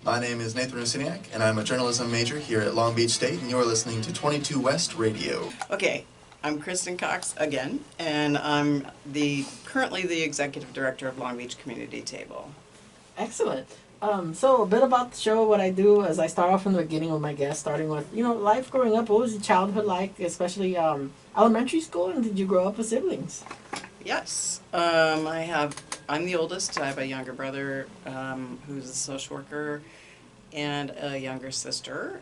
My name is Nathan Rusiniak, and I'm a journalism major here at Long Beach State, and you're listening to 22 West Radio. Okay, I'm Kristen Cox again, and I'm currently the Executive Director of Long Beach Community Table. Excellent. So a bit about the show, what I do is I start off from the beginning with my guests, starting with, life growing up. What was your childhood like, especially elementary school, and did you grow up with siblings? Yes, I'm the oldest. I have a younger brother who's a social worker and a younger sister.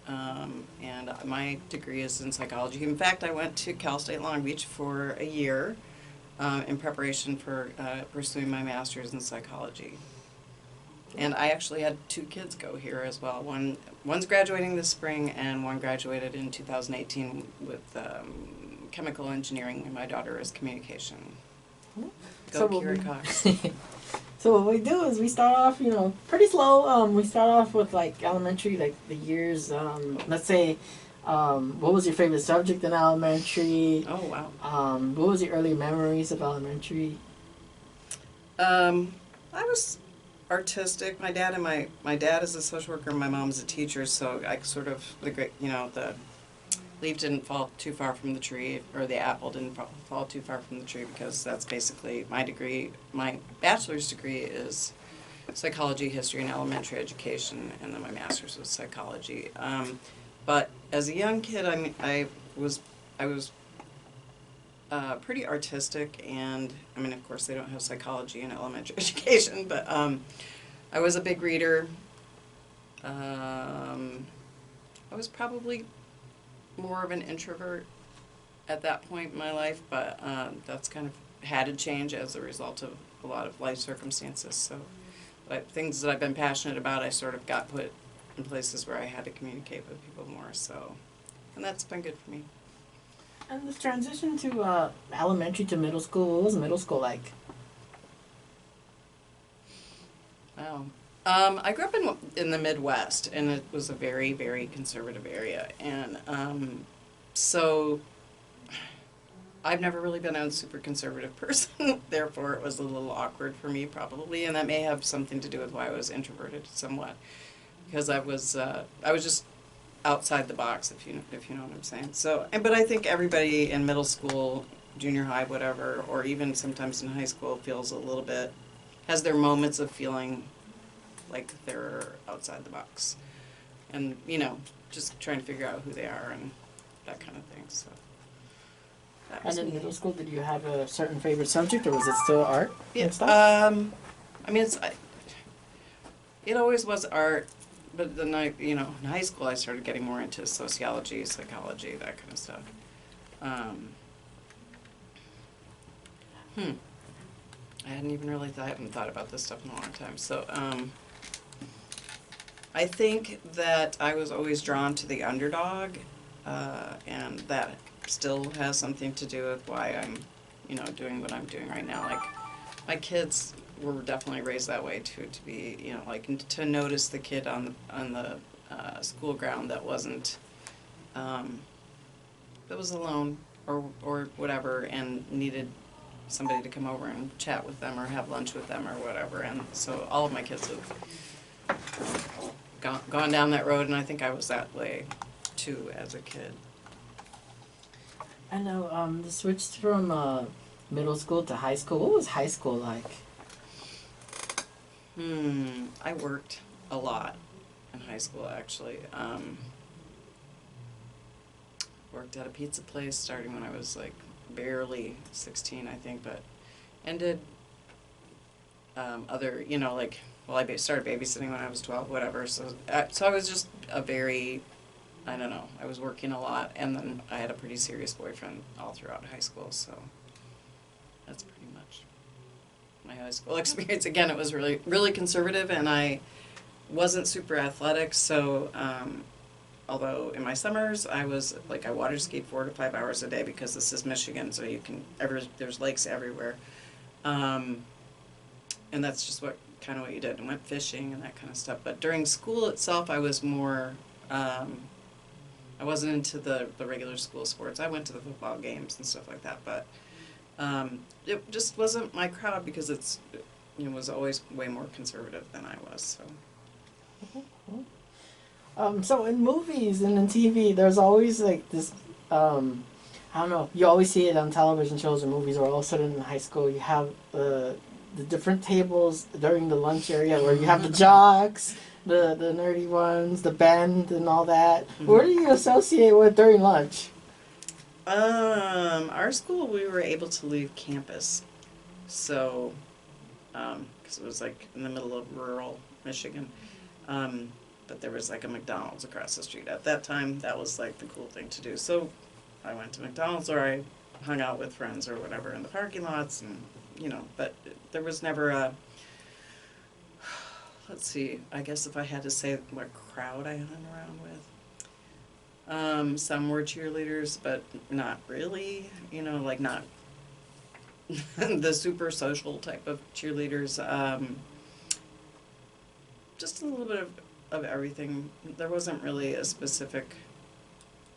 And my degree is in psychology. In fact, I went to Cal State Long Beach for a year in preparation for pursuing my master's in psychology. And I actually had 2 kids go here as well. One's graduating this spring, and one graduated in 2018 with chemical engineering, and my daughter is communication. Go Kira Cox. So what we do is we start off, pretty slow. We start off with like elementary, like the years. Let's say, what was your favorite subject in elementary? Oh wow. What was your early memories of elementary? I was artistic. My dad is a social worker, and my mom's a teacher. So I sort of the leaf didn't fall too far from the tree, or the apple didn't fall too far from the tree, because that's basically my degree. My bachelor's degree is psychology, history, and elementary education, and then my master's was psychology. But as a young kid, I was pretty artistic, and of course they don't have psychology in elementary education, but I was a big reader. I was probably more of an introvert at that point in my life, but that's kind of had to change as a result of a lot of life circumstances. So things that I've been passionate about, I sort of got put in places where I had to communicate with people more. So, and that's been good for me. And the transition to elementary to middle school, what was middle school like? Wow. I grew up in the Midwest, and it was a very, very conservative area, and so I've never really been a super conservative person. Therefore, it was a little awkward for me, probably, and that may have something to do with why I was introverted somewhat, because I was just outside the box, if you know what I'm saying. So, but I think everybody in middle school, junior high, whatever, or even sometimes in high school, has their moments of feeling like they're outside the box, and just trying to figure out who they are and that kind of thing. So and in middle school, did you have a certain favorite subject, or was it still art? Yeah, and stuff? It always was art, but then in high school I started getting more into sociology, psychology, that kind of stuff. I haven't thought about this stuff in a long time. So I think that I was always drawn to the underdog, and that still has something to do with why I'm, doing what I'm doing right now. Like, my kids were definitely raised that way too, to be, to notice the kid on the school ground that wasn't, that was alone or whatever, and needed somebody to come over and chat with them or have lunch with them or whatever. And so all of my kids have gone down that road, and I think I was that way too as a kid. I know, the switch from middle school to high school, what was high school like? I worked a lot in high school, actually. Worked at a pizza place starting when I was barely 16, I think, and did other, I started babysitting when I was 12, whatever. So I was just I was working a lot, and then I had a pretty serious boyfriend all throughout high school. So that's pretty much my high school experience. Again, it was really, really conservative, and I wasn't super athletic. So although in my summers I water skied 4 to 5 hours a day, because this is Michigan, so there's lakes everywhere, and that's just what you did, and went fishing and that kind of stuff. But during school itself, I was more. I wasn't into the regular school sports. I went to the football games and stuff like that, but it just wasn't my crowd, because it was always way more conservative than I was. So. So in movies and in TV, there's always like this. I don't know. You always see it on television shows or movies, where all of a sudden in high school you have the different tables during the lunch area, where you have the jocks, the nerdy ones, the band, and all that. Mm-hmm. What do you associate with during lunch? Our school, we were able to leave campus, so, because it was like in the middle of rural Michigan, but there was like a McDonald's across the street. At that time, that was like the cool thing to do. So I went to McDonald's, or I hung out with friends or whatever in the parking lots, and, but there was never a, let's see, I guess if I had to say what crowd I hung around with. Some were cheerleaders, but not really, like not the super social type of cheerleaders. Just a little bit of everything. There wasn't really a specific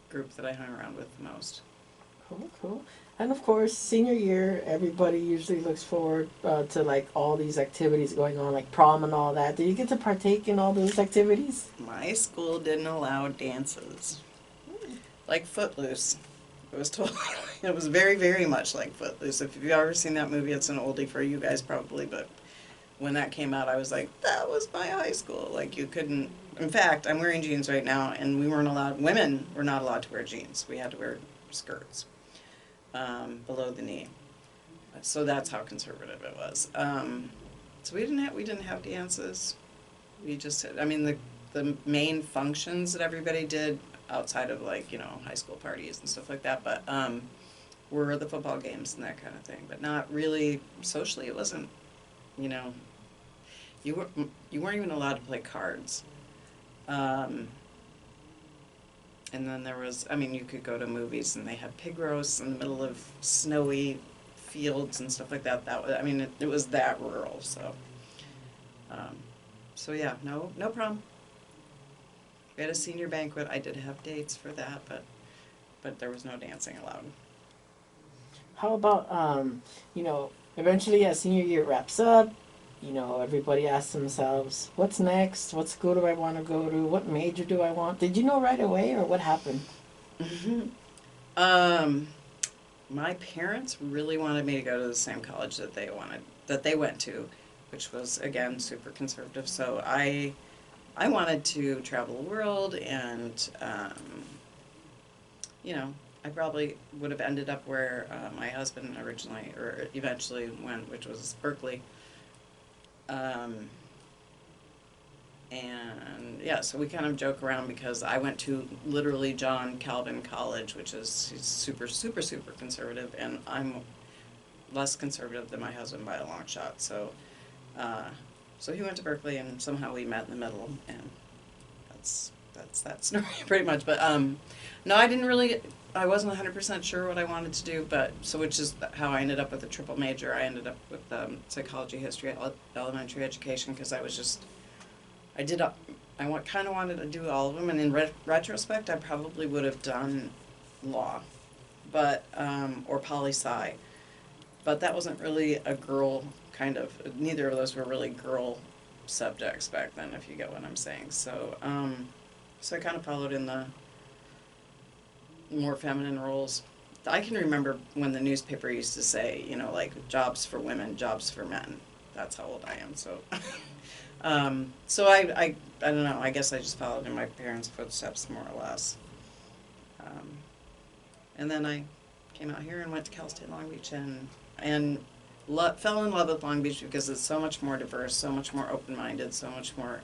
group that I hung around with the most. Cool. And of course, senior year, everybody usually looks forward to like all these activities going on, like prom and all that. Did you get to partake in all those activities? My school didn't allow dances. Like Footloose. It was totally, it was very, very much like Footloose. If you've ever seen that movie, it's an oldie for you guys probably, but when that came out, I was like, that was my high school. Like, you couldn't, in fact, I'm wearing jeans right now, and women were not allowed to wear jeans. We had to wear skirts below the knee. So that's how conservative it was. So we didn't have dances. We just, the main functions that everybody did outside of like, high school parties and stuff like that, but were the football games and that kind of thing, but not really socially. It wasn't, you weren't even allowed to play cards. And then there was, you could go to movies and they had pig roasts in the middle of snowy fields and stuff like that. That was, it was that rural, so. So yeah, no prom. We had a senior banquet. I did have dates for that, but there was no dancing allowed. How about eventually as senior year wraps up, everybody asks themselves, what's next? What school do I want to go to? What major do I want? Did you know right away, or what happened? My parents really wanted me to go to the same college that they went to, which was again super conservative. So I wanted to travel the world, and I probably would have ended up where my husband eventually went, which was Berkeley. And yeah, so we kind of joke around because I went to literally John Calvin College, which is super, super, super conservative, and I'm less conservative than my husband by a long shot. So, so he went to Berkeley, and somehow we met in the middle, and that's that story pretty much. But no, I wasn't 100% sure what I wanted to do, which is how I ended up with a triple major. I ended up with psychology, history, elementary education, because I kind of wanted to do all of them, and in retrospect, I probably would have done law, but or poli-sci, but that wasn't really a girl neither of those were really girl subjects back then, if you get what I'm saying. So, so I kind of followed in the more feminine roles. I can remember when the newspaper used to say, like, jobs for women, jobs for men. That's how old I am, so. So I don't know, I guess I just followed in my parents' footsteps, more or less. And then I came out here and went to Cal State Long Beach, and fell in love with Long Beach because it's so much more diverse, so much more open-minded, so much more,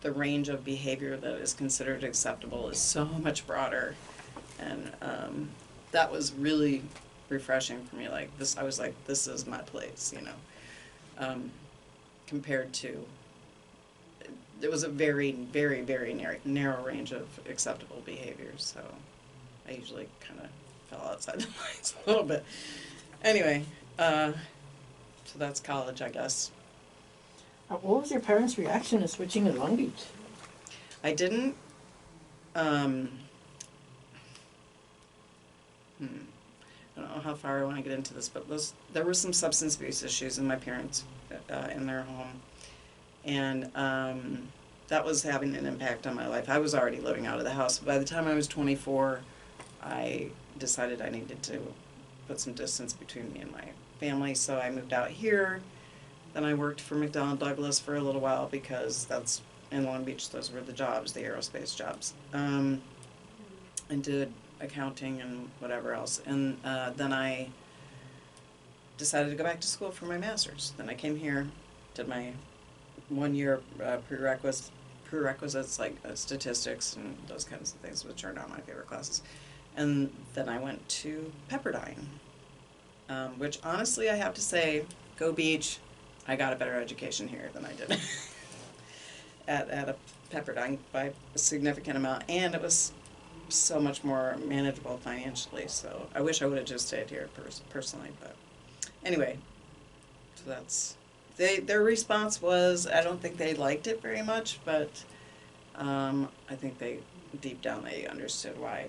the range of behavior that is considered acceptable is so much broader. And that was really refreshing for me. Like this, I was like, this is my place, compared to, it was a very, very, very narrow range of acceptable behaviors. So I usually kind of fell outside the lines a little bit. Anyway, so that's college, I guess. What was your parents' reaction to switching to Long Beach? I didn't, I don't know how far I want to get into this, but there were some substance abuse issues in my parents, in their home. And that was having an impact on my life. I was already living out of the house. By the time I was 24, I decided I needed to put some distance between me and my family, so I moved out here. Then I worked for McDonnell Douglas for a little while because that's in Long Beach, those were the jobs, the aerospace jobs. And did accounting and whatever else. And then I decided to go back to school for my master's. Then I came here, did my 1 year prerequisites like statistics and those kinds of things, which are not my favorite classes. And then I went to Pepperdine, which honestly I have to say, go Beach, I got a better education here than I did at a Pepperdine by a significant amount, and it was so much more manageable financially. So I wish I would have just stayed here personally, but anyway, so that's their response was, I don't think they liked it very much, but I think deep down they understood why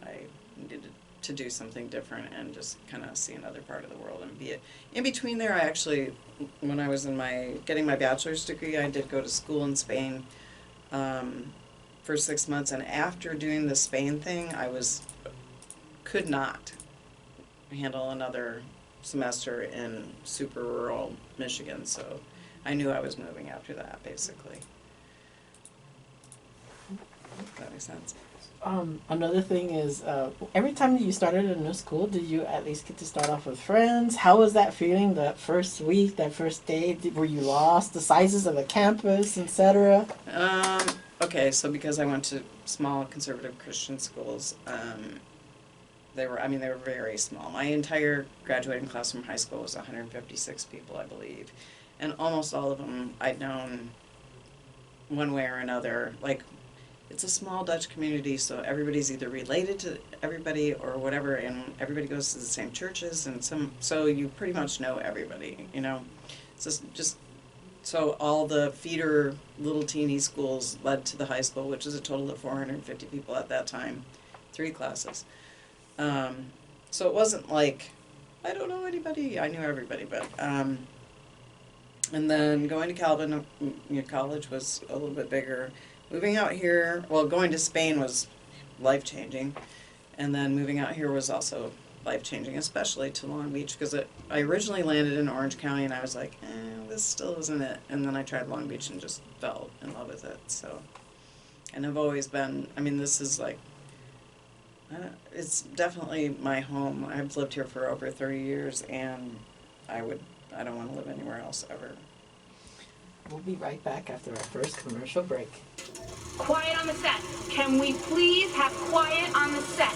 I needed to do something different and just kind of see another part of the world and be it. In between there, I actually, when I was getting my bachelor's degree, I did go to school in Spain for 6 months, and after doing the Spain thing, could not handle another semester in super rural Michigan, so I knew I was moving after that, basically. If that makes sense. Another thing is, every time you started a new school, did you at least get to start off with friends? How was that feeling that first week, that first day? Were you lost? The sizes of the campus, etc.? Okay, so because I went to small conservative Christian schools, they were very small. My entire graduating class from high school was 156 people, I believe. And almost all of them I'd known one way or another. Like, it's a small Dutch community, so everybody's either related to everybody or whatever, and everybody goes to the same churches, and so you pretty much know everybody, you know. It's just so all the feeder little teeny schools led to the high school, which is a total of 450 people at that time, 3 classes. So it wasn't like, I don't know anybody, I knew everybody, but, and then going to Calvin, college was a little bit bigger. Moving out here, well, going to Spain was life-changing, and then moving out here was also life-changing, especially to Long Beach, because I originally landed in Orange County, and I was like, this still isn't it, and then I tried Long Beach and just fell in love with it, so, and I've always been, this is like, it's definitely my home. I've lived here for over 30 years, and I don't want to live anywhere else ever. We'll be right back after our first commercial break. Quiet on the set. Can we please have quiet on the set?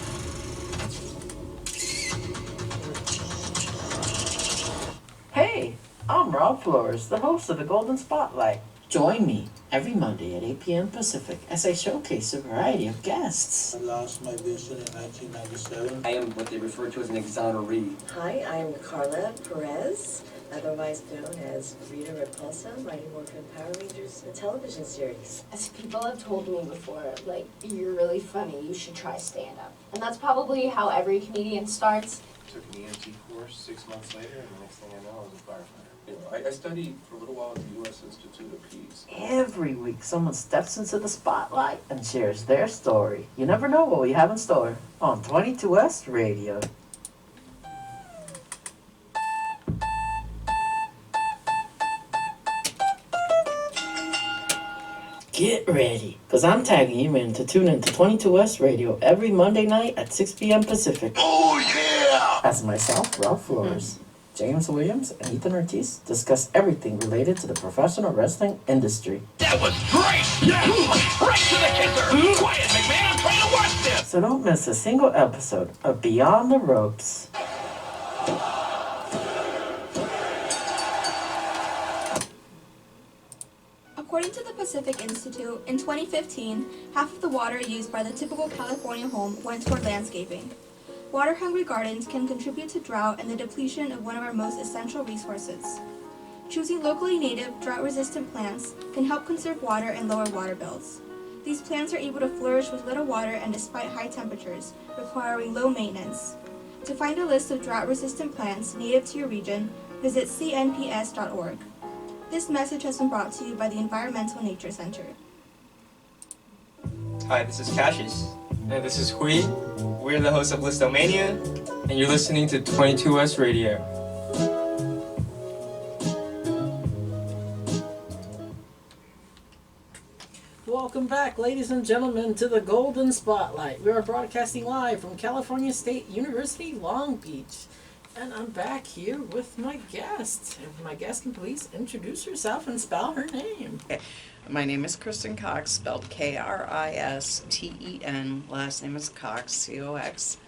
Hey, I'm Rob Flores, the host of the Golden Spotlight. Join me every Monday at 8 p.m. Pacific as I showcase a variety of guests. I lost my vision in 1997. I am what they refer to as an exoneree. Hi, I'm Carla Perez, otherwise known as Rita Repulsa, Mighty Morphin Power Rangers, a television series. As people have told me before, like, you're really funny, you should try stand-up. And that's probably how every comedian starts. Took an EMT course 6 months later, and the next thing I know, I was a firefighter. I studied for a little while at the U.S. Institute of Peace. Every week, someone steps into the spotlight and shares their story. You never know what we have in store on 22S Radio. Get ready, because I'm tagging you in to tune into 22S Radio every Monday night at 6 p.m. Pacific. Oh, yeah! As myself, Ralph Flores, James Williams, and Ethan Ortiz discuss everything related to the professional wrestling industry. That was great! Yeah! Right to the kisser! Quiet, McMahon, I'm trying to watch this! So don't miss a single episode of Beyond the Ropes. According to the Pacific Institute, in 2015, half of the water used by the typical California home went toward landscaping. Water-hungry gardens can contribute to drought and the depletion of one of our most essential resources. Choosing locally native, drought-resistant plants can help conserve water and lower water bills. These plants are able to flourish with little water and despite high temperatures, requiring low maintenance. To find a list of drought-resistant plants native to your region, visit cnps.org. This message has been brought to you by the Environmental Nature Center. Hi, this is Cassius. And this is Hui. We're the hosts of Listomania, and you're listening to 22 West Radio. Welcome back, ladies and gentlemen, to the Golden Spotlight. We are broadcasting live from California State University, Long Beach. And I'm back here with my guest. If my guest can please introduce herself and spell her name. My name is Kristen Cox, spelled Kristen. Last name is Cox, C-O-X.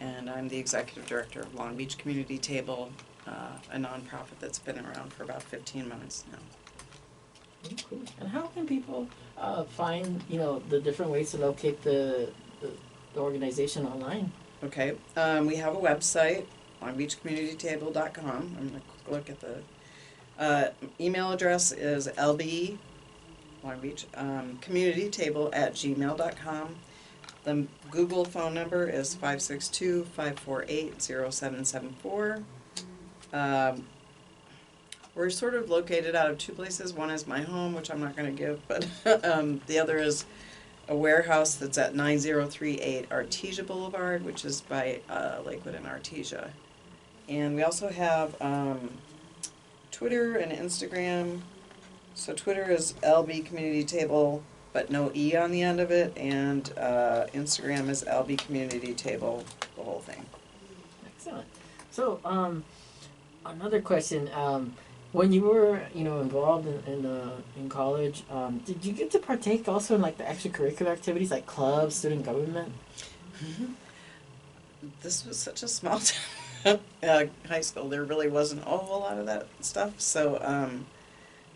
And I'm the Executive Director of Long Beach Community Table, a nonprofit that's been around for about 15 months now. Oh, cool. And how can people find, the different ways to locate the organization online? Okay, we have a website, longbeachcommunitytable.com. I'm going to look at the email address is lb longbeach communitytable@gmail.com. The Google phone number is 562-548-0774. We're sort of located out of two places. One is my home, which I'm not going to give, but the other is a warehouse that's at 9038 Artesia Boulevard, which is by Lakewood and Artesia. And we also have Twitter and Instagram. So Twitter is LB Community Table, but no E on the end of it, and Instagram is LB Community Table, the whole thing. Excellent. So, another question. When you were, involved in college, did you get to partake also in like the extracurricular activities like clubs, student government? Mm-hmm. This was such a small town high school. There really wasn't a whole lot of that stuff. So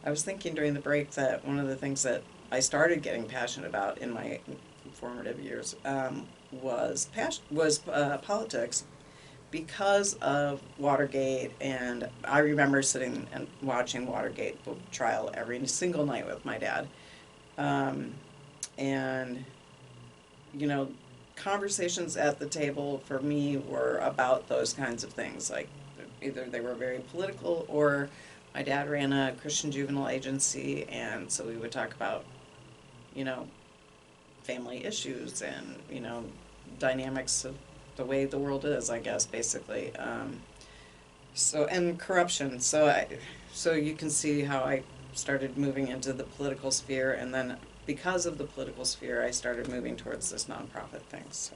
I was thinking during the break that one of the things that I started getting passionate about in my formative years was politics. Because of Watergate, and I remember sitting and watching Watergate trial every single night with my dad. And, conversations at the table for me were about those kinds of things. Like, either they were very political, or my dad ran a Christian juvenile agency, and so we would talk about, family issues and, dynamics of the way the world is, I guess, basically. And corruption. So you can see how I started moving into the political sphere, and then because of the political sphere, I started moving towards this nonprofit thing. So,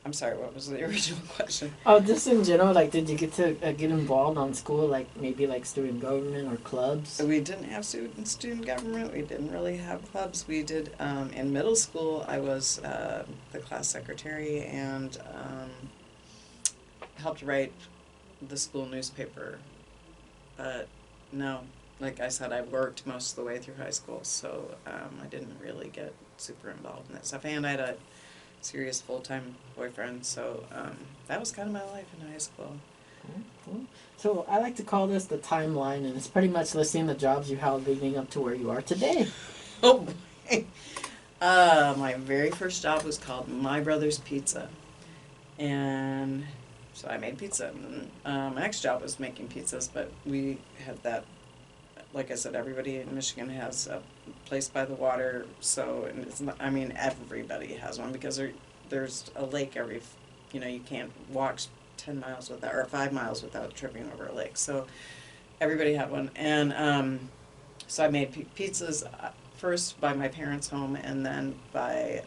I'm sorry, what was the original question? Oh, just in general, like, did you get to get involved on school, like maybe like student government or clubs? We didn't have student government. We didn't really have clubs. We did, in middle school, I was the class secretary and helped write the school newspaper. But no, like I said, I worked most of the way through high school, so I didn't really get super involved in that stuff. And I had a serious full-time boyfriend, so that was kind of my life in high school. Cool. So I like to call this the timeline, and it's pretty much listing the jobs you held leading up to where you are today. Oh boy. My very first job was called My Brother's Pizza, and so I made pizza. And, my next job was making pizzas, but we had that, like I said, everybody in Michigan has a place by the water, so and it's not, everybody has one because there's a lake every, you can't walk 10 miles without, or 5 miles without tripping over a lake, so everybody had one. And so I made pizzas first by my parents' home, and then by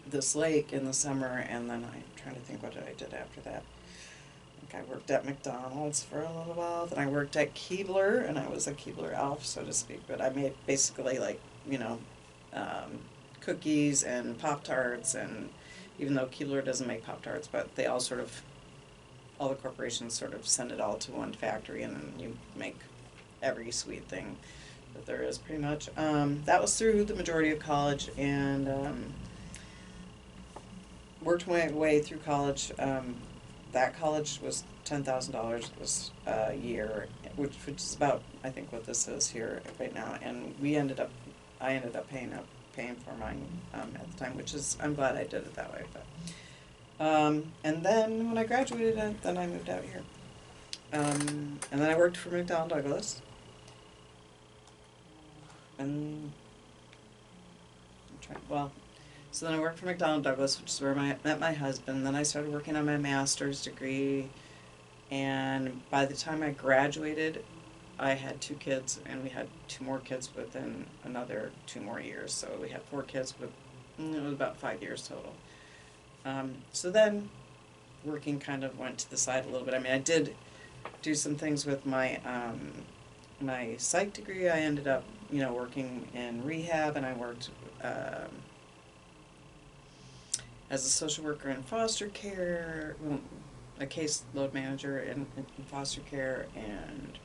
this lake in the summer, and then I'm trying to think what I did after that. I worked at McDonald's for a little while, then I worked at Keebler, and I was a Keebler elf, so to speak, but I made basically like, cookies and Pop-Tarts, and even though Keebler doesn't make Pop-Tarts, but they all the corporations sort of send it all to one factory, and then you make every sweet thing that there is, pretty much. That was through the majority of college, and worked my way through college. That college was $10,000 this year, which is about, I think, what this is here right now. And I ended up paying for mine at the time, which is, I'm glad I did it that way. But and then when I graduated, then I moved out here. And then I worked for McDonnell Douglas. And so then I worked for McDonnell Douglas, which is where I met my husband. Then I started working on my master's degree, and by the time I graduated, I had 2 kids, and we had 2 more kids within another 2 more years. So we had 4 kids, it was about 5 years total. So then working kind of went to the side a little bit. I mean, I did do some things with my my psych degree. I ended up, working in rehab, and I worked as a social worker in foster care, a caseload manager in foster care, and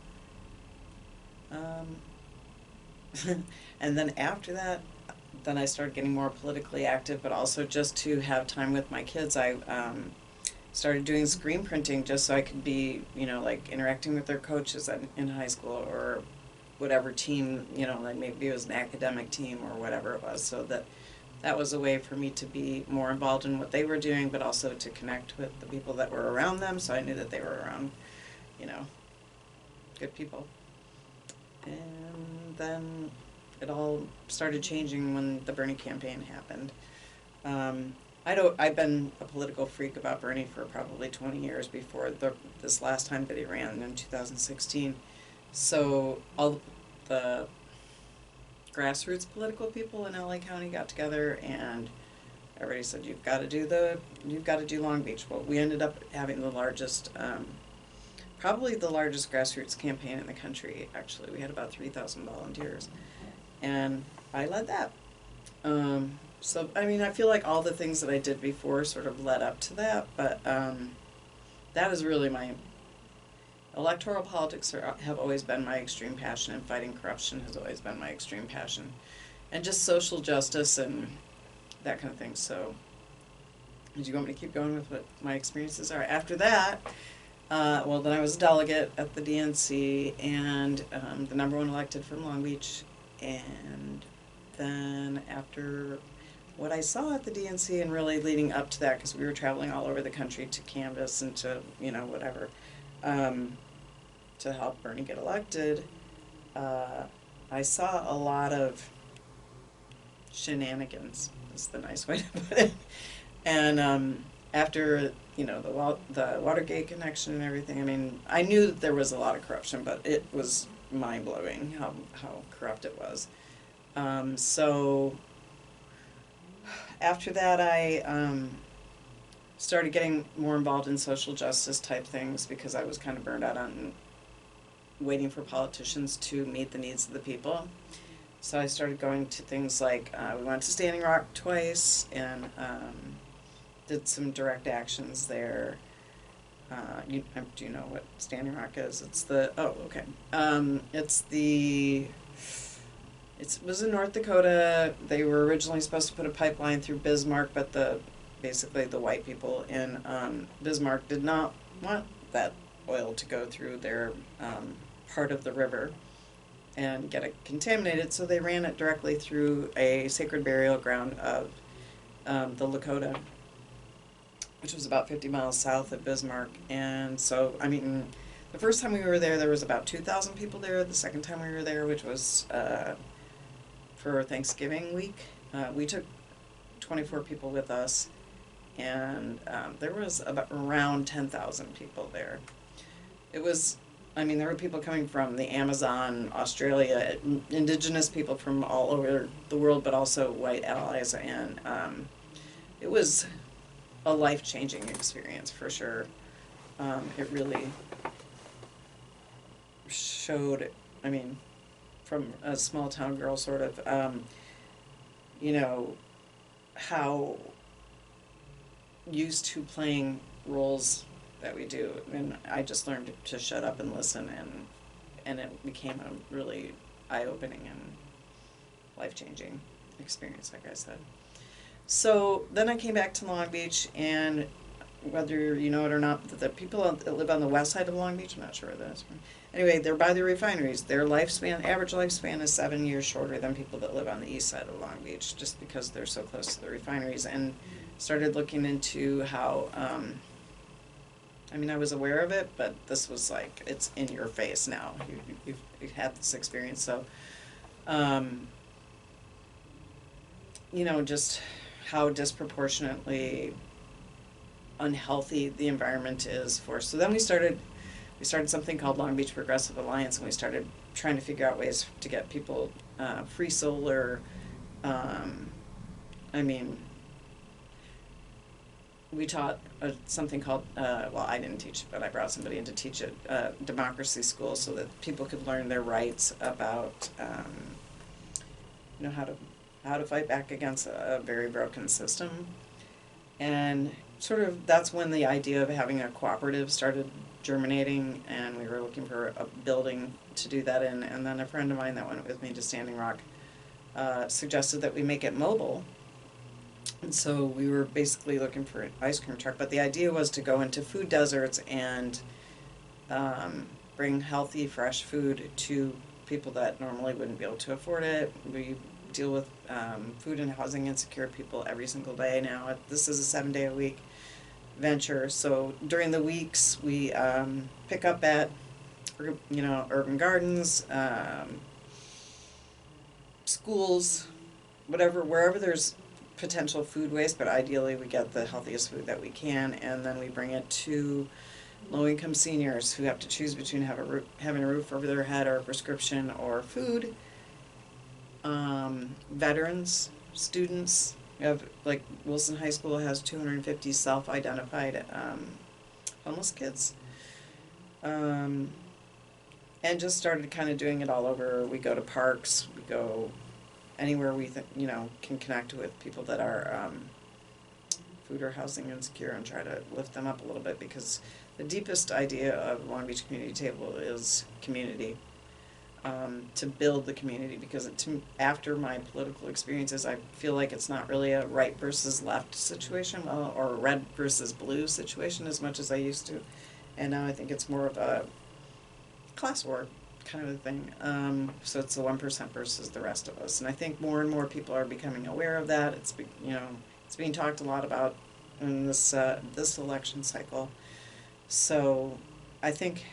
and then after that, then I started getting more politically active, but also just to have time with my kids. I started doing screen printing just so I could be, like interacting with their coaches in high school or whatever team, like maybe it was an academic team or whatever it was, so that was a way for me to be more involved in what they were doing, but also to connect with the people that were around them, so I knew that they were around, good people. And then it all started changing when the Bernie campaign happened. I've been a political freak about Bernie for probably 20 years before this last time that he ran in 2016. So all the grassroots political people in LA County got together, and everybody said, you've got to do Long Beach. Well, we ended up having the largest, probably the largest grassroots campaign in the country. Actually, we had about 3,000 volunteers, and I led that. So, I mean, I feel like all the things that I did before sort of led up to that, but that is really my electoral politics have always been my extreme passion, and fighting corruption has always been my extreme passion, and just social justice and that kind of thing. So, do you want me to keep going with what my experiences are? After that, then I was a delegate at the DNC, and the #1 elected from Long Beach, and then after what I saw at the DNC and really leading up to that, because we were traveling all over the country to canvass and to, whatever, to help Bernie get elected, I saw a lot of shenanigans, is the nice way to put it. And after, the Watergate connection and everything, I mean, I knew that there was a lot of corruption, but it was mind-blowing how corrupt it was. So after that, I started getting more involved in social justice type things because I was kind of burned out on waiting for politicians to meet the needs of the people. So I started going to things like, we went to Standing Rock twice and did some direct actions there. Do you know what Standing Rock is? It's the, it was in North Dakota. They were originally supposed to put a pipeline through Bismarck, but basically the white people in Bismarck did not want that oil to go through their part of the river and get it contaminated, so they ran it directly through a sacred burial ground of the Lakota, which was about 50 miles south of Bismarck. And so, I mean, the first time we were there was about 2,000 people there. The second time we were there, which was for Thanksgiving week, we took 24 people with us, and there was around 10,000 people there. It was, I mean, there were people coming from the Amazon, Australia, indigenous people from all over the world, but also white allies, and it was a life-changing experience for sure. It really showed, I mean, from a small town girl sort of, how used to playing roles that we do, and I just learned to shut up and listen, and it became a really eye-opening and life-changing experience, like I said. So then I came back to Long Beach, and whether you know it or not, the people that live on the west side of Long Beach, I'm not sure where that is. Anyway, they're by the refineries. Their average lifespan is 7 years shorter than people that live on the east side of Long Beach, just because they're so close to the refineries. And started looking into how I mean, I was aware of it, but this was like, it's in your face now. You've had this experience, so, you know, just how disproportionately unhealthy the environment is for. So then we started something called Long Beach Progressive Alliance, and we started trying to figure out ways to get people free solar. I mean, we taught something called, well, I didn't teach it, but I brought somebody in to teach it, democracy school, so that people could learn their rights about, you know, how to fight back against a very broken system. And sort of that's when the idea of having a cooperative started germinating, and we were looking for a building to do that in. And then a friend of mine that went with me to Standing Rock suggested that we make it mobile. And so we were basically looking for an ice cream truck, but the idea was to go into food deserts and bring healthy, fresh food to people that normally wouldn't be able to afford it. We deal with food and housing insecure people every single day now. This is a 7-day-a-week venture. So during the weeks, we pick up at, you know, urban gardens, schools, whatever, wherever there's potential food waste, but ideally we get the healthiest food that we can, and then we bring it to low-income seniors who have to choose between having a roof over their head or a prescription or food. Veterans, students. We have, like, Wilson High School has 250 self-identified homeless kids. And just started kind of doing it all over. We go to parks, we go anywhere we you know, can connect with people that are food or housing insecure, and try to lift them up a little bit, because the deepest idea of Long Beach Community Table is community. To build the community, because after my political experiences, I feel like it's not really a right versus left situation, or a red versus blue situation as much as I used to, and now I think it's more of a class war kind of a thing. So it's the 1% versus the rest of us, and I think more and more people are becoming aware of that. It's it's being talked a lot about in this election cycle. So I think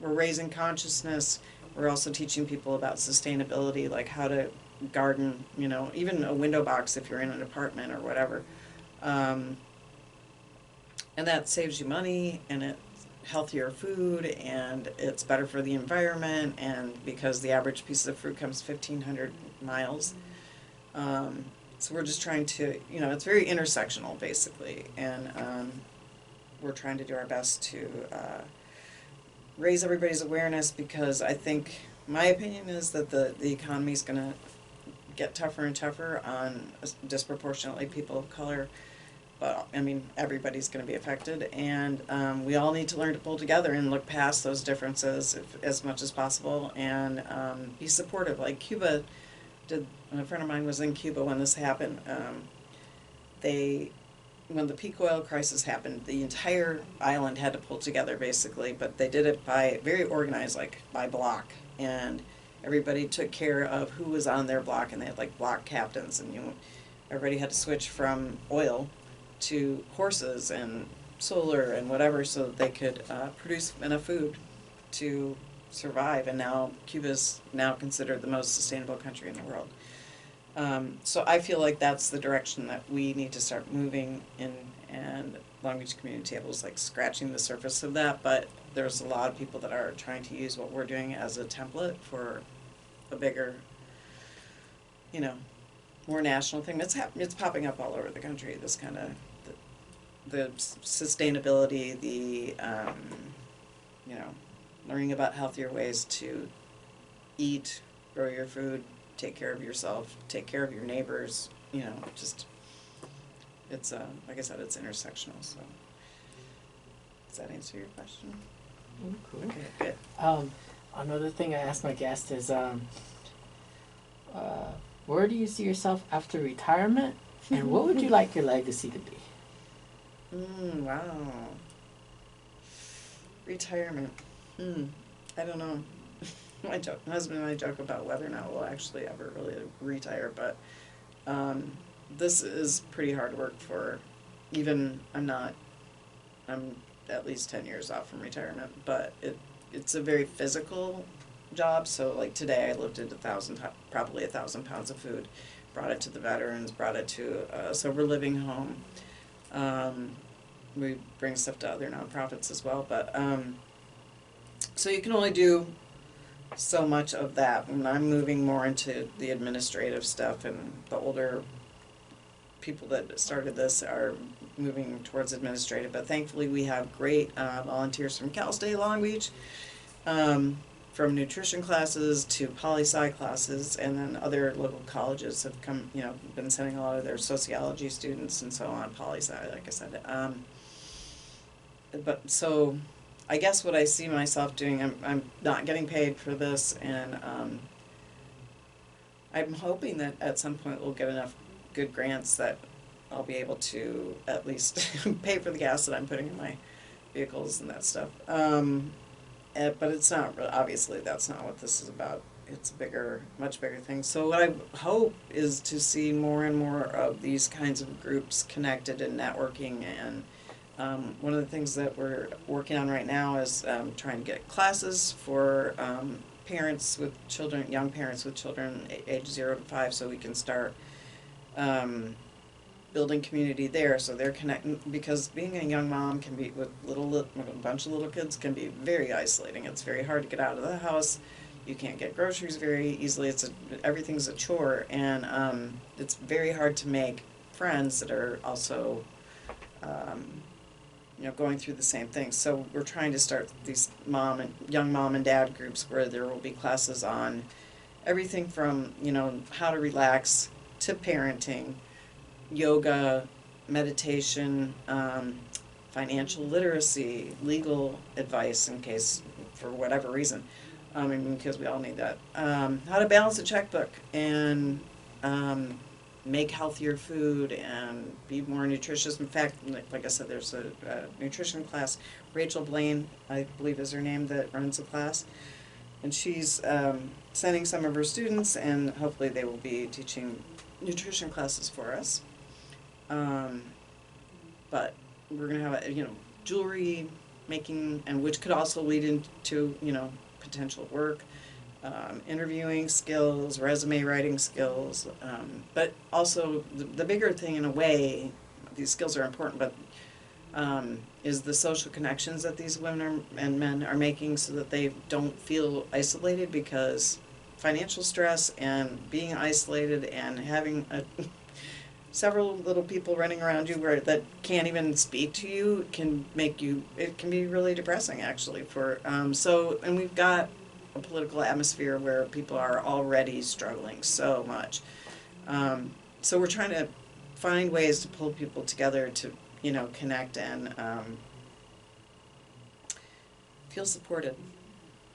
we're raising consciousness. We're also teaching people about sustainability, like how to garden, you know, even a window box if you're in an apartment or whatever. And that saves you money, and it's healthier food, and it's better for the environment, and because the average piece of fruit comes 1,500 miles. So we're just trying to, you know, it's very intersectional basically, and we're trying to do our best to raise everybody's awareness, because I think, my opinion is that the economy is going to get tougher and tougher on disproportionately people of color, but I mean everybody's going to be affected, and we all need to learn to pull together and look past those differences as much as possible, and be supportive. Like Cuba did, a friend of mine was in Cuba when this happened. When the peak oil crisis happened, the entire island had to pull together basically, but they did it by very organized, like by block, and everybody took care of who was on their block, and they had like block captains, and everybody had to switch from oil to horses and solar and whatever, so that they could produce enough food to survive. And now Cuba's now considered the most sustainable country in the world. So I feel like that's the direction that we need to start moving in, and Long Beach Community Table is like scratching the surface of that, but there's a lot of people that are trying to use what we're doing as a template for a bigger, you know, more national thing. It's popping up all over the country, this kind of, the sustainability, the, you know, learning about healthier ways to eat, grow your food, take care of yourself, take care of your neighbors, you know, just, it's, like I said, it's intersectional, so. Does that answer your question? Cool. Okay, good. Another thing I asked my guest is, where do you see yourself after retirement, and what would you like your legacy to be? Wow. Retirement. I don't know. My husband and I joke about whether or not we'll actually ever really retire, but this is pretty hard work for, even, I'm at least 10 years out from retirement, but it's a very physical job. So like today I lifted probably 1,000 pounds of food, brought it to the veterans, brought it to a sober living home. We bring stuff to other nonprofits as well, but so you can only do so much of that. And I'm moving more into the administrative stuff, and the older people that started this are moving towards administrative. But thankfully we have great volunteers from Cal State Long Beach, from nutrition classes to poli-sci classes, and then other local colleges have come, been sending a lot of their sociology students and so on, poli-sci, like I said. But so I guess what I see myself doing, I'm not getting paid for this, and I'm hoping that at some point we'll get enough good grants that I'll be able to at least pay for the gas that I'm putting in my vehicles and that stuff. But it's not, obviously that's not what this is about. It's a bigger, much bigger thing. So what I hope is to see more and more of these kinds of groups connected and networking. And one of the things that we're working on right now is trying to get classes for parents with children, young parents with children age 0 to 5, so we can start building community there, so they're connecting, because being a young mom can be, with a bunch of little kids, can be very isolating. It's very hard to get out of the house. You can't get groceries very easily. Everything's a chore, and it's very hard to make friends that are also going through the same thing. So we're trying to start these young mom and dad groups where there will be classes on everything from how to relax to parenting, yoga, meditation, financial literacy, legal advice in case, for whatever reason, because we all need that, how to balance a checkbook and make healthier food and be more nutritious. In fact, like I said, there's a nutrition class. Rachel Blaine, I believe is her name, that runs the class, and she's sending some of her students, and hopefully they will be teaching nutrition classes for us. But we're gonna have jewelry making, and which could also lead into potential work, interviewing skills, resume writing skills, but also the bigger thing, in a way, these skills are important, but is the social connections that these women and men are making, so that they don't feel isolated, because financial stress and being isolated and having several little people running around you that can't even speak to you can be really depressing, actually. And we've got a political atmosphere where people are already struggling so much. So we're trying to find ways to pull people together to connect and feel supported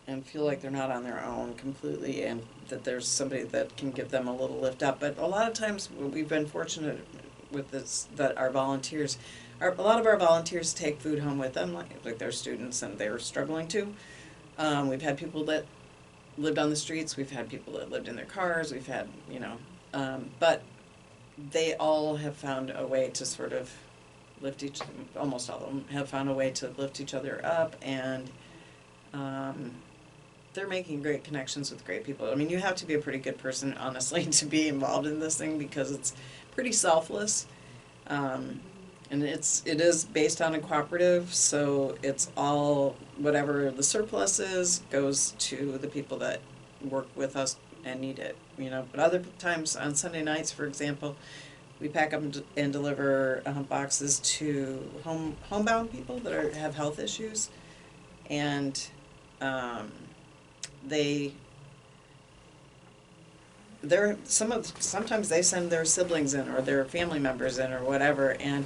and feel like they're not on their own completely, and that there's somebody that can give them a little lift up. But a lot of times we've been fortunate with this, that a lot of our volunteers take food home with them, like they're students and they're struggling too. We've had people that lived on the streets, we've had people that lived in their cars, we've had, but they all have found a way to sort of almost all of them have found a way to lift each other up, and they're making great connections with great people. I mean, you have to be a pretty good person, honestly, to be involved in this thing, because it's pretty selfless, and it is based on a cooperative, so it's all, whatever the surplus is goes to the people that work with us and need it, But other times, on Sunday nights, for example, we pack up and deliver boxes to homebound people that have health issues, and sometimes they send their siblings in, or their family members in, or whatever, and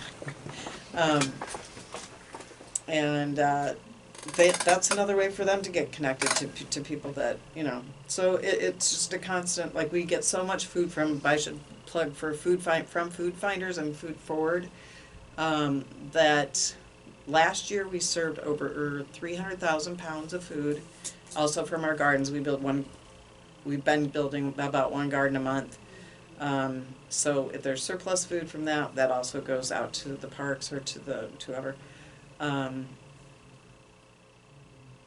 that's another way for them to get connected to people that So it's just a constant. Like, we get so much food from, I should plug for from Food Finders and Food Forward, that last year we served over 300,000 pounds of food. Also from our gardens, we've been building about one garden a month. So if there's surplus food from that also goes out to the parks or to whoever.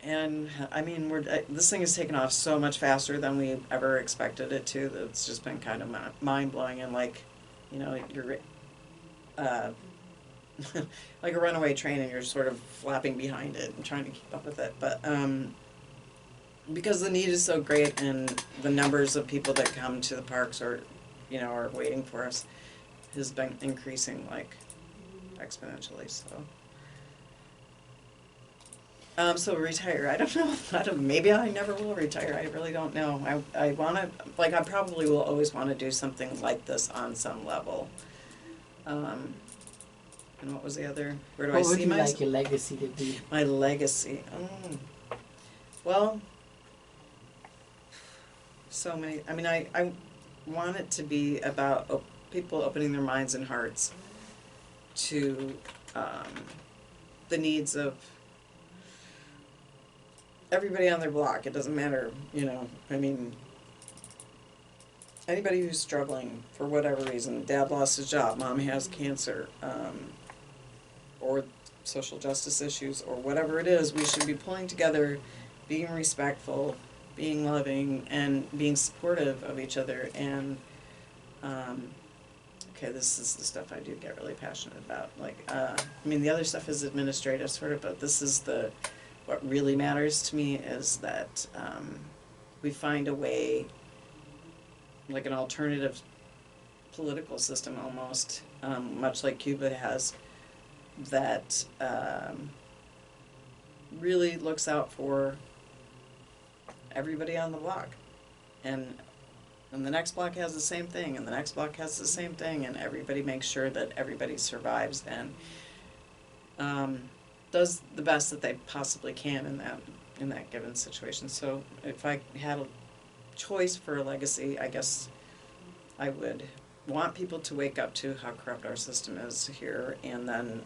And I mean, this thing has taken off so much faster than we ever expected it to. That it's just been kind of mind blowing, and like, you know, you're like a runaway train, and you're sort of flapping behind it and trying to keep up with it. But because the need is so great, and the numbers of people that come to the parks or, you know, are waiting for us, has been increasing like exponentially. So retire. I don't know. Maybe I never will retire. I really don't know. I want to, like, I probably will always want to do something like this on some level. And what was the other? Where do I see What would you myself? like your legacy to be? My legacy. Well, so many. I mean, I want it to be about people opening their minds and hearts to the needs of everybody on their block. It doesn't matter, you know, I mean, anybody who's struggling for whatever reason, dad lost his job, mom has cancer, or social justice issues, or whatever it is, we should be pulling together, being respectful, being loving, and being supportive of each other. And okay, this is the stuff I do get really passionate about. Like, I mean, the other stuff is administrative sort of, but this is what really matters to me is that we find a way, like an alternative political system almost, much like Cuba has, that really looks out for everybody on the block. And the next block has the same thing, and the next block has the same thing, and everybody makes sure that everybody survives and does the best that they possibly can in that given situation. So if I had a choice for a legacy, I guess I would want people to wake up to how corrupt our system is here, and then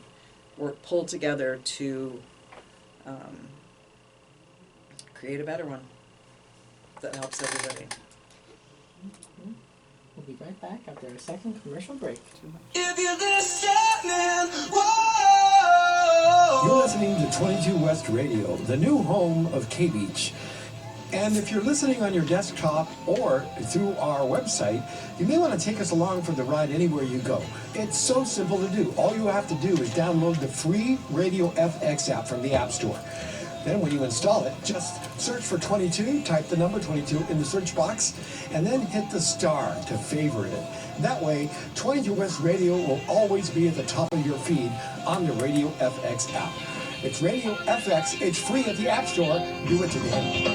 work pull together to create a better one that helps everybody. We'll be right back after a second commercial break. If you're listening, whoa! You're listening to 22 West Radio, the new home of K-Beach. And if you're listening on your desktop or through our website, you may want to take us along for the ride anywhere you go. It's so simple to do. All you have to do is download the free Radio FX app from the App Store. Then when you install it, just search for 22, type the number 22 in the search box, and then hit the star to favorite it. That way, 22 West Radio will always be at the top of your feed on the Radio FX app. It's Radio FX. It's free at the App Store. Do it today.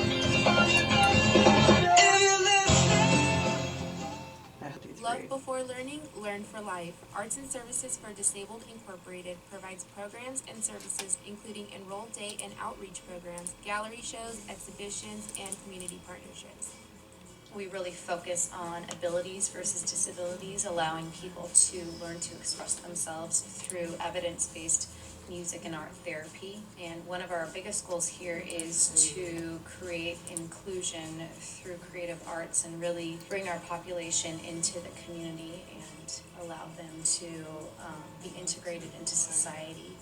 Love before learning, learn for life. Arts and Services for Disabled Incorporated provides programs and services including enrolled day and outreach programs, gallery shows, exhibitions, and community partnerships. We really focus on abilities versus disabilities, allowing people to learn to express themselves through evidence-based music and art therapy. And one of our biggest goals here is to create inclusion through creative arts and really bring our population into the community and allow them to be integrated into society.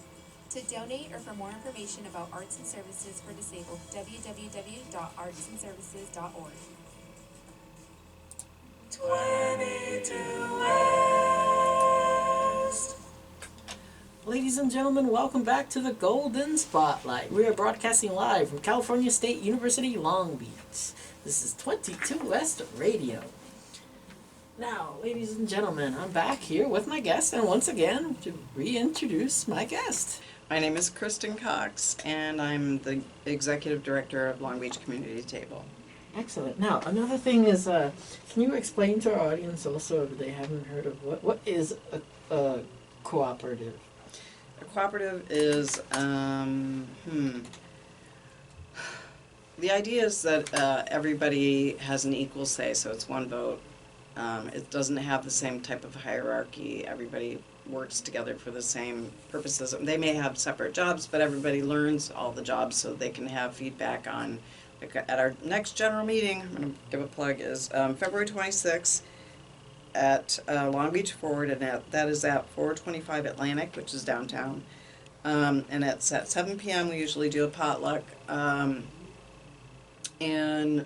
To donate or for more information about Arts and Services for Disabled, www.artsandservices.org. 22 West. Ladies and gentlemen, welcome back to the Golden Spotlight. We are broadcasting live from California State University, Long Beach. This is 22 West Radio. Now, ladies and gentlemen, I'm back here with my guest, and once again, to reintroduce my guest. My name is Kristen Cox, and I'm the Executive Director of Long Beach Community Table. Excellent. Now, another thing is, can you explain to our audience also, if they haven't heard of, what is a cooperative? A cooperative is, the idea is that everybody has an equal say, so it's one vote. It doesn't have the same type of hierarchy. Everybody works together for the same purposes. They may have separate jobs, but everybody learns all the jobs so they can have feedback on. Like at our next general meeting, I'm going to give a plug, is February 26th at Long Beach Forward, and that is at 425 Atlantic, which is downtown. And it's at 7 p.m. We usually do a potluck. And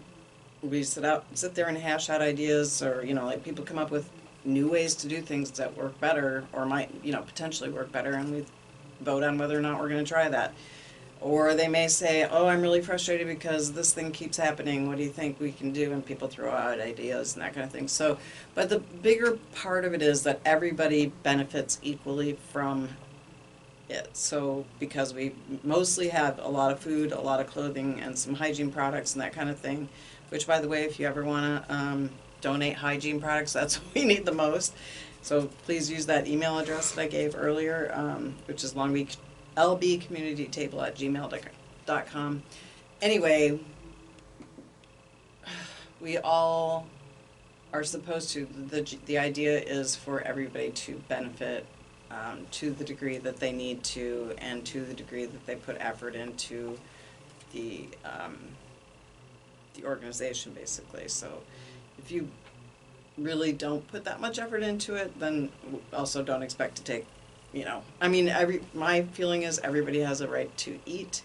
we sit there and hash out ideas, or, like people come up with new ways to do things that work better or might, potentially work better, and we vote on whether or not we're going to try that. Or they may say, oh, I'm really frustrated because this thing keeps happening. What do you think we can do? And people throw out ideas and that kind of thing. So, but the bigger part of it is that everybody benefits equally from it. So, because we mostly have a lot of food, a lot of clothing, and some hygiene products and that kind of thing, which, by the way, if you ever want to donate hygiene products, that's what we need the most. So please use that email address that I gave earlier, which is longbeachcommunitytable@gmail.com. Anyway, we all are supposed to, the idea is for everybody to benefit to the degree that they need to, and to the degree that they put effort into the organization, basically. So if you really don't put that much effort into it, then also don't expect to take, my feeling is everybody has a right to eat,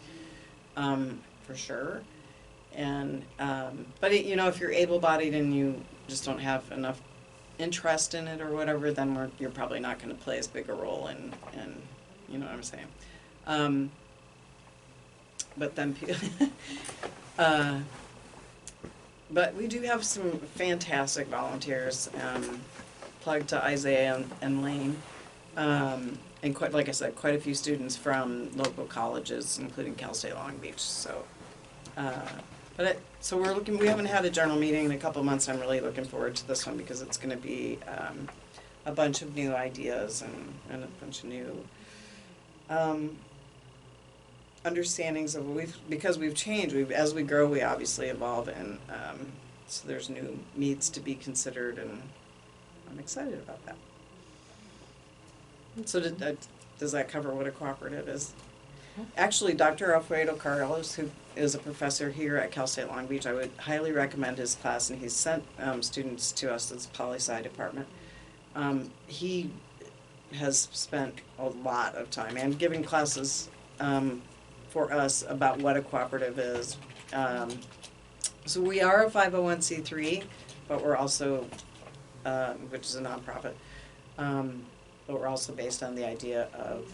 for sure. And, but if you're able-bodied and you just don't have enough interest in it or whatever, then you're probably not going to play as big a role in you know what I'm saying. But then, but we do have some fantastic volunteers, plugged to Isaiah and Lane, and quite, like I said, quite a few students from local colleges, including Cal State Long Beach. So, so we haven't had a journal meeting in a couple months. I'm really looking forward to this one because it's going to be a bunch of new ideas and a bunch of new understandings of because we've changed. As we grow, we obviously evolve, and so there's new needs to be considered, and I'm excited about that. So does that cover what a cooperative is? Actually, Dr. Alfredo Carlos, who is a professor here at Cal State Long Beach, I would highly recommend his class, and he's sent students to us as poli-sci department. He has spent a lot of time and giving classes for us about what a cooperative is. So we are a 501c3, but we're also, which is a nonprofit, but we're also based on the idea of,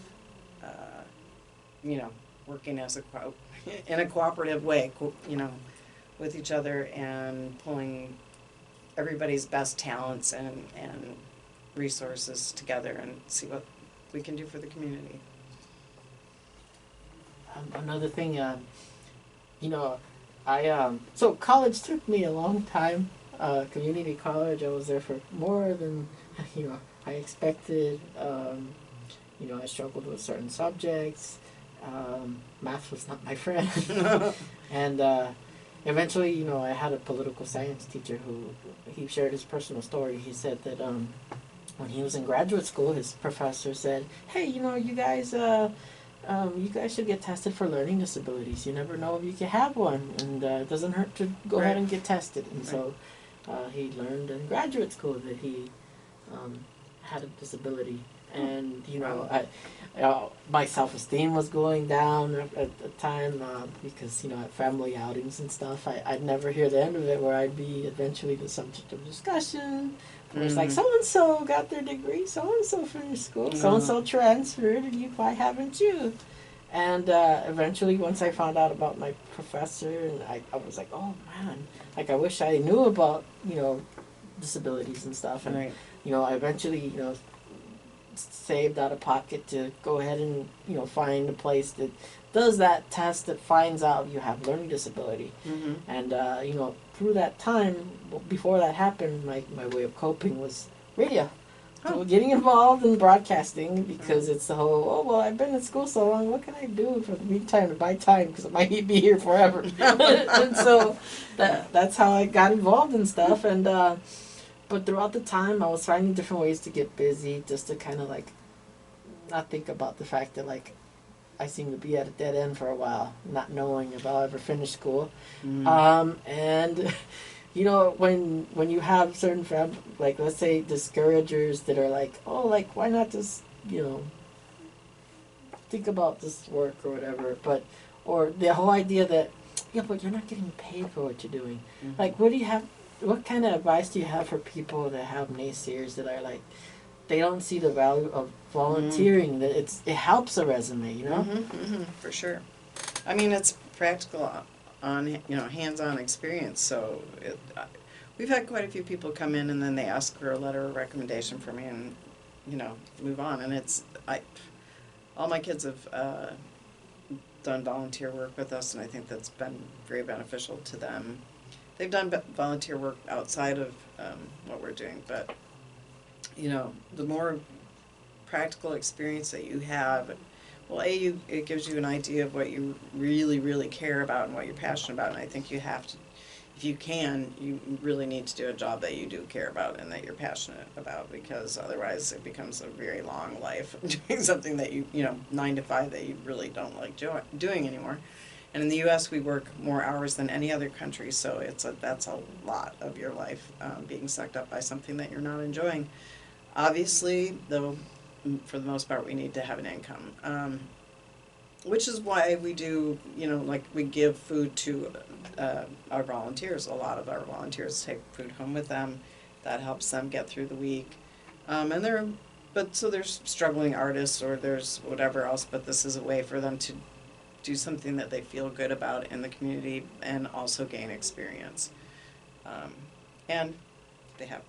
working as in a cooperative way, with each other and pulling everybody's best talents and resources together and see what we can do for the community. Another thing, so college took me a long time. Community college, I was there for more than, I expected. I struggled with certain subjects. Math was not my friend. And eventually, I had a political science teacher he shared his personal story. He said that when he was in graduate school, his professor said, hey, you guys should get tested for learning disabilities. You never know if you can have one, and it doesn't hurt to go ahead and get tested. And so he learned in graduate school that he had a disability. And, my self-esteem was going down at the time because, at family outings and stuff, I'd never hear the end of it, where I'd be eventually the subject of discussion. Where it's like, so-and-so got their degree, so-and-so finished school, so-and-so transferred, and why haven't you? And eventually, once I found out about my professor, and I was like, oh, man, I wish I knew about, disabilities and stuff. And, I eventually, saved out of pocket to go ahead and find a place that does that test that finds out you have learning disability. And through that time, before that happened, my way of coping was radio. So getting involved in broadcasting, because it's the whole, I've been in school so long, what can I do for the meantime to buy time, because I might be here forever. And so that's how I got involved in stuff. And but throughout the time, I was finding different ways to get busy, just to kind of not think about the fact that I seem to be at a dead end for a while, not knowing if I'll ever finish school. And when you have certain let's say discouragers that are why not just think about this work or whatever, but, or the whole idea that, yeah, but you're not getting paid for what you're doing. Mm-hmm. Like, what kind of advice do you have for people that have naysayers that are like, they don't see the value of volunteering, that it helps a resume, you know? For sure. I mean, it's practical on, hands-on experience, so we've had quite a few people come in and then they ask for a letter of recommendation from me and, move on, and all my kids have done volunteer work with us, and I think that's been very beneficial to them. They've done volunteer work outside of what we're doing, but the more practical experience that you have, well, it gives you an idea of what you really, really care about and what you're passionate about, and I think you have to, if you can, you really need to do a job that you do care about and that you're passionate about, because otherwise it becomes a very long life doing something that 9 to 5 that you really don't like doing anymore. And in the U.S. we work more hours than any other country, so that's a lot of your life being sucked up by something that you're not enjoying. Obviously, though, for the most part, we need to have an income, which is why we do, we give food to our volunteers. A lot of our volunteers take food home with them. That helps them get through the week. So there's struggling artists or there's whatever else, but this is a way for them to do something that they feel good about in the community and also gain experience. And they have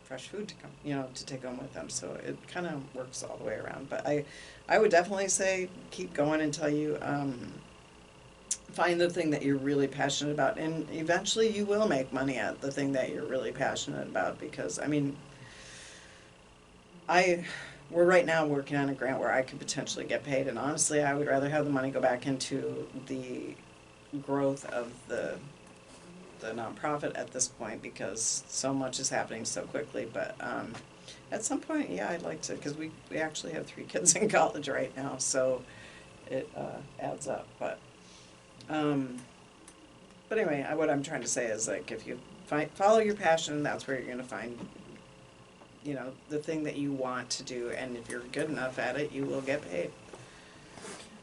fresh food to come, to take home with them. So it kind of works all the way around. But I would definitely say keep going until you find the thing that you're really passionate about, and eventually you will make money at the thing that you're really passionate about. Because we're right now working on a grant where I could potentially get paid, and honestly, I would rather have the money go back into the growth of the nonprofit at this point, because so much is happening so quickly. But at some point, yeah, I'd like to, because we actually have 3 kids in college right now, so it adds up. But anyway, what I'm trying to say is, like, if you follow your passion, that's where you're going to find the thing that you want to do, and if you're good enough at it, you will get paid.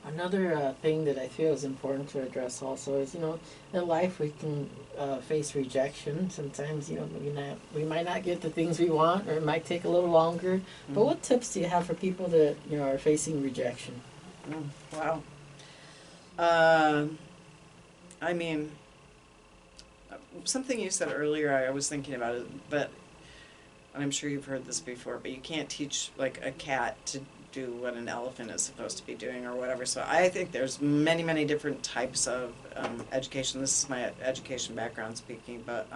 Another thing that I feel is important to address also is, in life we can face rejection. Sometimes, we might not get the things we want, or it might take a little longer. Mm-hmm. But what tips do you have for people that, are facing rejection? Wow. Something you said earlier, I was thinking about it, but I'm sure you've heard this before, but you can't teach, like, a cat to do what an elephant is supposed to be doing or whatever. So I think there's many, many different types of education. This is my education background speaking, but,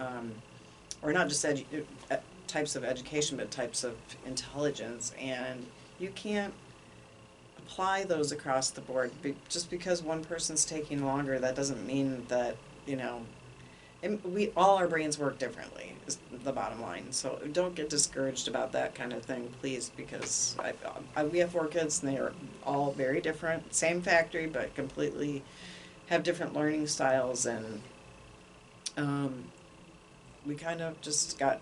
or not just types of education, but types of intelligence. And you can't apply those across the board. Just because one person's taking longer, that doesn't mean that, and all our brains work differently, is the bottom line. So don't get discouraged about that kind of thing, please, because we have 4 kids and they are all very different. Same factory, but completely have different learning styles. And we kind of just got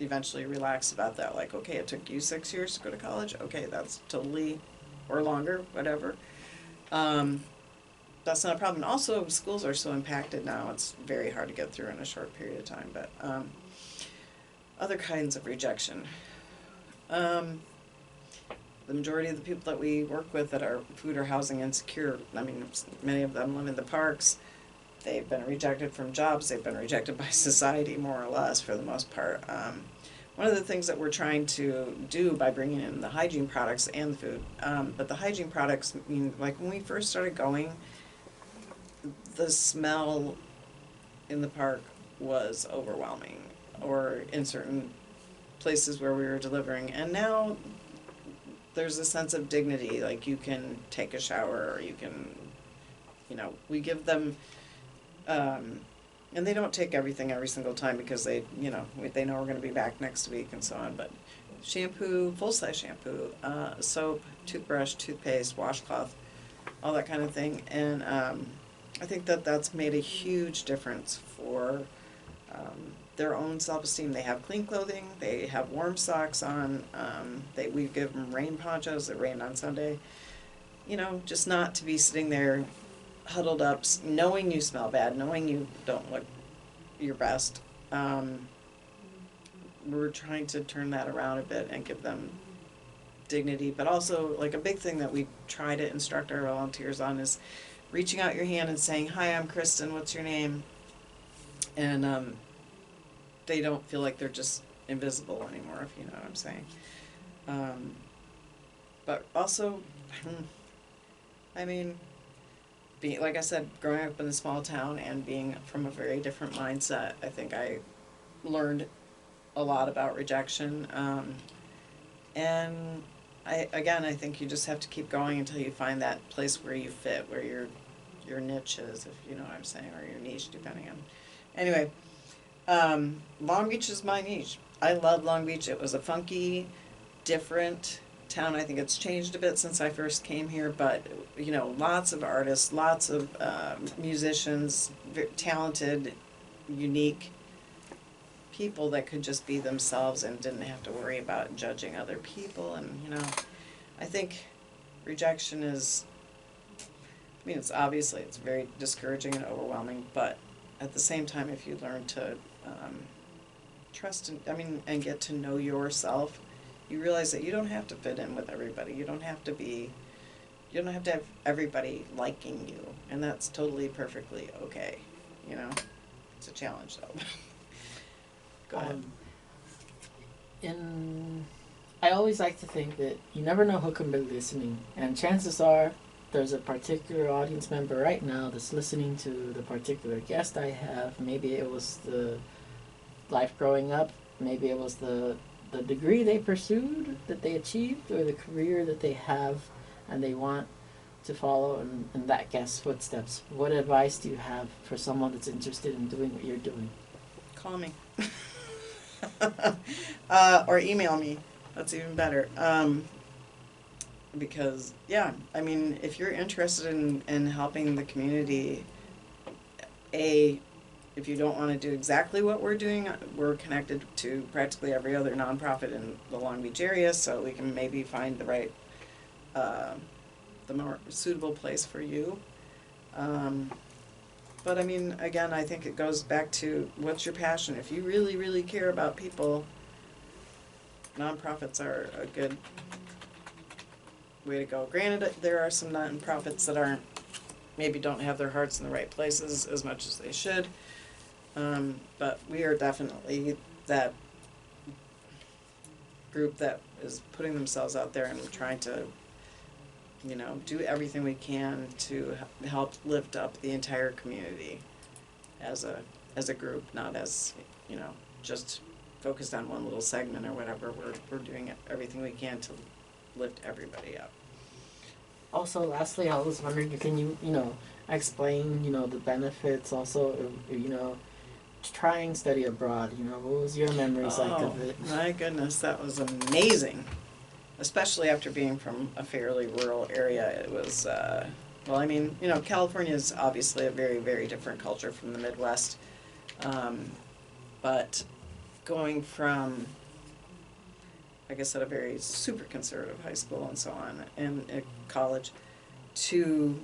eventually relaxed about that. Like, okay, it took you 6 years to go to college. Okay, that's totally, or longer, whatever. That's not a problem. Also, schools are so impacted now, it's very hard to get through in a short period of time. But other kinds of rejection. The majority of the people that we work with that are food or housing insecure, many of them live in the parks. They've been rejected from jobs. They've been rejected by society, more or less, for the most part. One of the things that we're trying to do by bringing in the hygiene products and the food, but the hygiene products, like when we first started going, the smell in the park was overwhelming, or in certain places where we were delivering. And now there's a sense of dignity, like you can take a shower, or you can, we give them, and they don't take everything every single time because they know we're going to be back next week and so on. But shampoo, full-size shampoo, soap, toothbrush, toothpaste, washcloth, all that kind of thing. And I think that's made a huge difference for their own self-esteem. They have clean clothing, they have warm socks on, we give them rain ponchos that rain on Sunday. you know, just not to be sitting there huddled up, knowing you smell bad, knowing you don't look your best. We're trying to turn that around a bit and give them dignity, but also like a big thing that we try to instruct our volunteers on is reaching out your hand and saying, "Hi, I'm Kristen, what's your name?" And they don't feel like they're just invisible anymore, if you know what I'm saying. But also, I mean, being, like I said, growing up in a small town and being from a very different mindset, I think I learned a lot about rejection. And I think you just have to keep going until you find that place where you fit, where your niche is, if you know what I'm saying, or your niche, depending on. Anyway, Long Beach is my niche. I love Long Beach. It was a funky, different town. I think it's changed a bit since I first came here, but you know, lots of artists, lots of musicians, talented, unique people that could just be themselves and didn't have to worry about judging other people. And you know, I think rejection is, I mean, it's obviously it's very discouraging and overwhelming, but at the same time, if you learn to trust and get to know yourself, you realize that you don't have to fit in with everybody. You don't have to have everybody liking you, and that's totally perfectly okay. You know, it's a challenge though. Go ahead. I always like to think that you never know who can be listening, and chances are there's a particular audience member right now that's listening to the particular guest I have. Maybe it was the life growing up, maybe it was the degree they pursued that they achieved, or the career that they have and they want to follow in that guest's footsteps. What advice do you have for someone that's interested in doing what you're doing? Call me. Or email me. That's even better. Because, yeah, I mean, if you're interested in helping the community, if you don't want to do exactly what we're doing, we're connected to practically every other nonprofit in the Long Beach area, so we can maybe find the right, the more suitable place for you. But I mean, again, I think it goes back to what's your passion. If you really, really care about people, nonprofits are a good way to go. Granted, there are some nonprofits that maybe don't have their hearts in the right places as much as they should. But we are definitely that group that is putting themselves out there and trying to, you know, do everything we can to help lift up the entire community as a group, not as, you know, just focused on one little segment or whatever. We're doing everything we can to lift everybody up. Also, lastly, I was wondering, can you explain, the benefits also of, trying study abroad, what was your memories like of it? My goodness, that was amazing. Especially after being from a fairly rural area. It was, well, I mean, California is obviously a very, very different culture from the Midwest. But going from, like I said, a very super conservative high school and so on, and college, to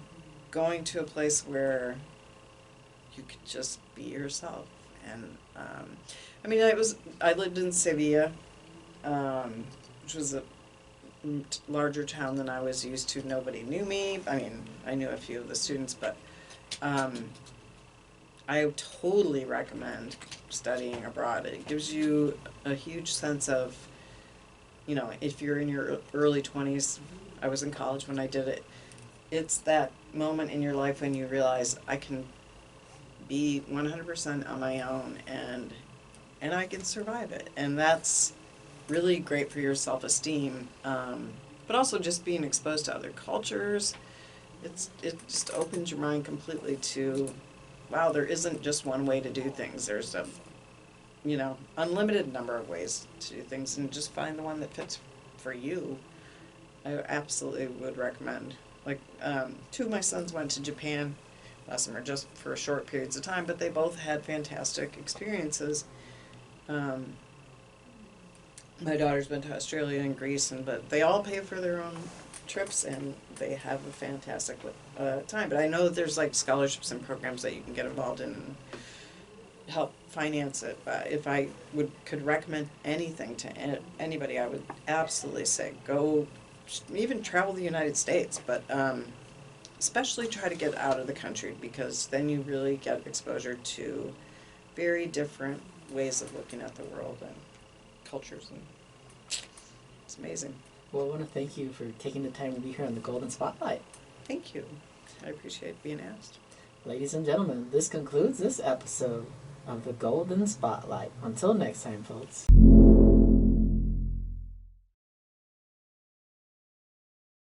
going to a place where you could just be yourself. And I mean, I lived in Sevilla, which was a larger town than I was used to. Nobody knew me. I mean, I knew a few of the students, but I totally recommend studying abroad. It gives you a huge sense of, if you're in your early 20s, I was in college when I did it, it's that moment in your life when you realize I can be 100% on my own and I can survive it. And that's really great for your self-esteem, but also just being exposed to other cultures. It just opens your mind completely to, wow, there isn't just one way to do things. There's a unlimited number of ways to do things, and just find the one that fits for you. I absolutely would recommend. Like, two of my sons went to Japan last summer just for short periods of time, but they both had fantastic experiences. My daughter's been to Australia and Greece, but they all pay for their own trips, and they have a fantastic time. But I know there's like scholarships and programs that you can get involved in and help finance it. But if I could recommend anything to anybody, I would absolutely say go, even travel the United States, but especially try to get out of the country, because then you really get exposure to very different ways of looking at the world and cultures, and it's amazing. Well, I want to thank you for taking the time to be here on the Golden Spotlight. Thank you. I appreciate being asked. Ladies and gentlemen, this concludes this episode of the Golden Spotlight. Until next time, folks.